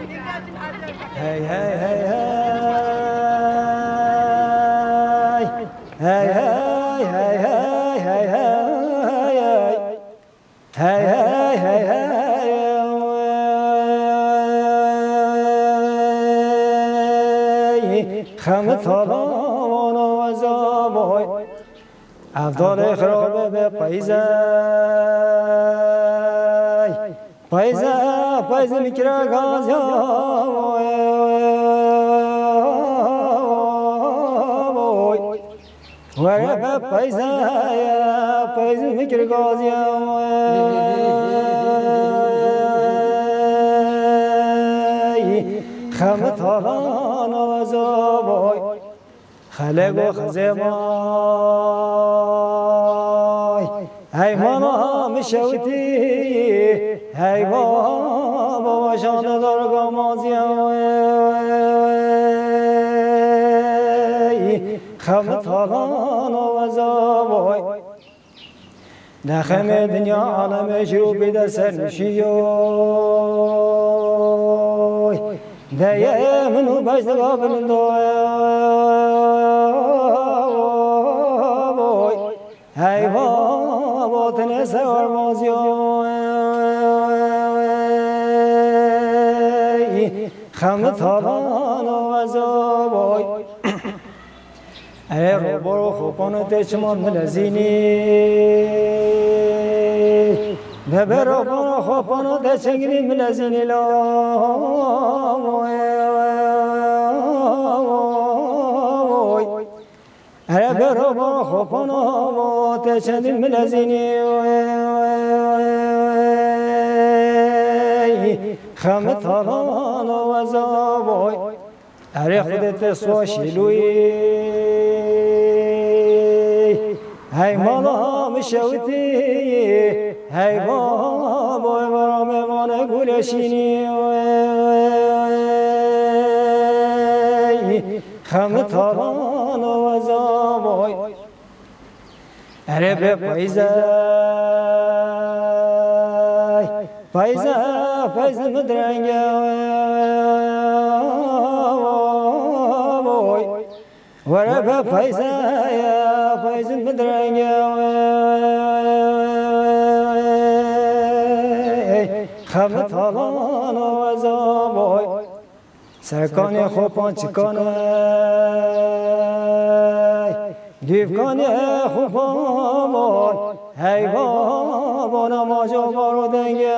هاي هاي هاي هاي هاي هاي هاي هاي هاي هاي هاي خمت هلانا وزابوي عفضل خرابه به پایزه میکره گازیا وره به پایزه میکره گازیا خمت حالان آزابای خلق و خزمای ای مانا میشوتی ای بابا شان دارگا مازیای خمت حالان آزابای نخم دنیا عالم شروع بیده سرنشیای دیه منو بجد بابل دوی ای بابا تنه سوار مازیای خمت حالان و عذابای ای رو برو خوبانت چمان ملزینی ببرو برو خوبانت چنگنی ملزینی لای ای برو برو خوبانت چنگنی ملزینی خمت حالان و عذابای ای خودت سواشیلوی ای مالا مشوتی ای بابا برام ایمان گلشینی خمت حالان و عذابای اره به پایزه مدرنگه وره به پایزه مدرنگه خمت حالان و عذابای سرکان خوبان چکانه دیوکان خوبان ای بابا نماجا بارو دنگه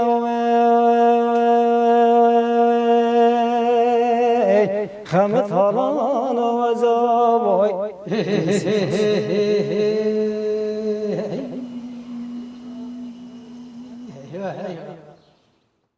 خمت حالان و عذابای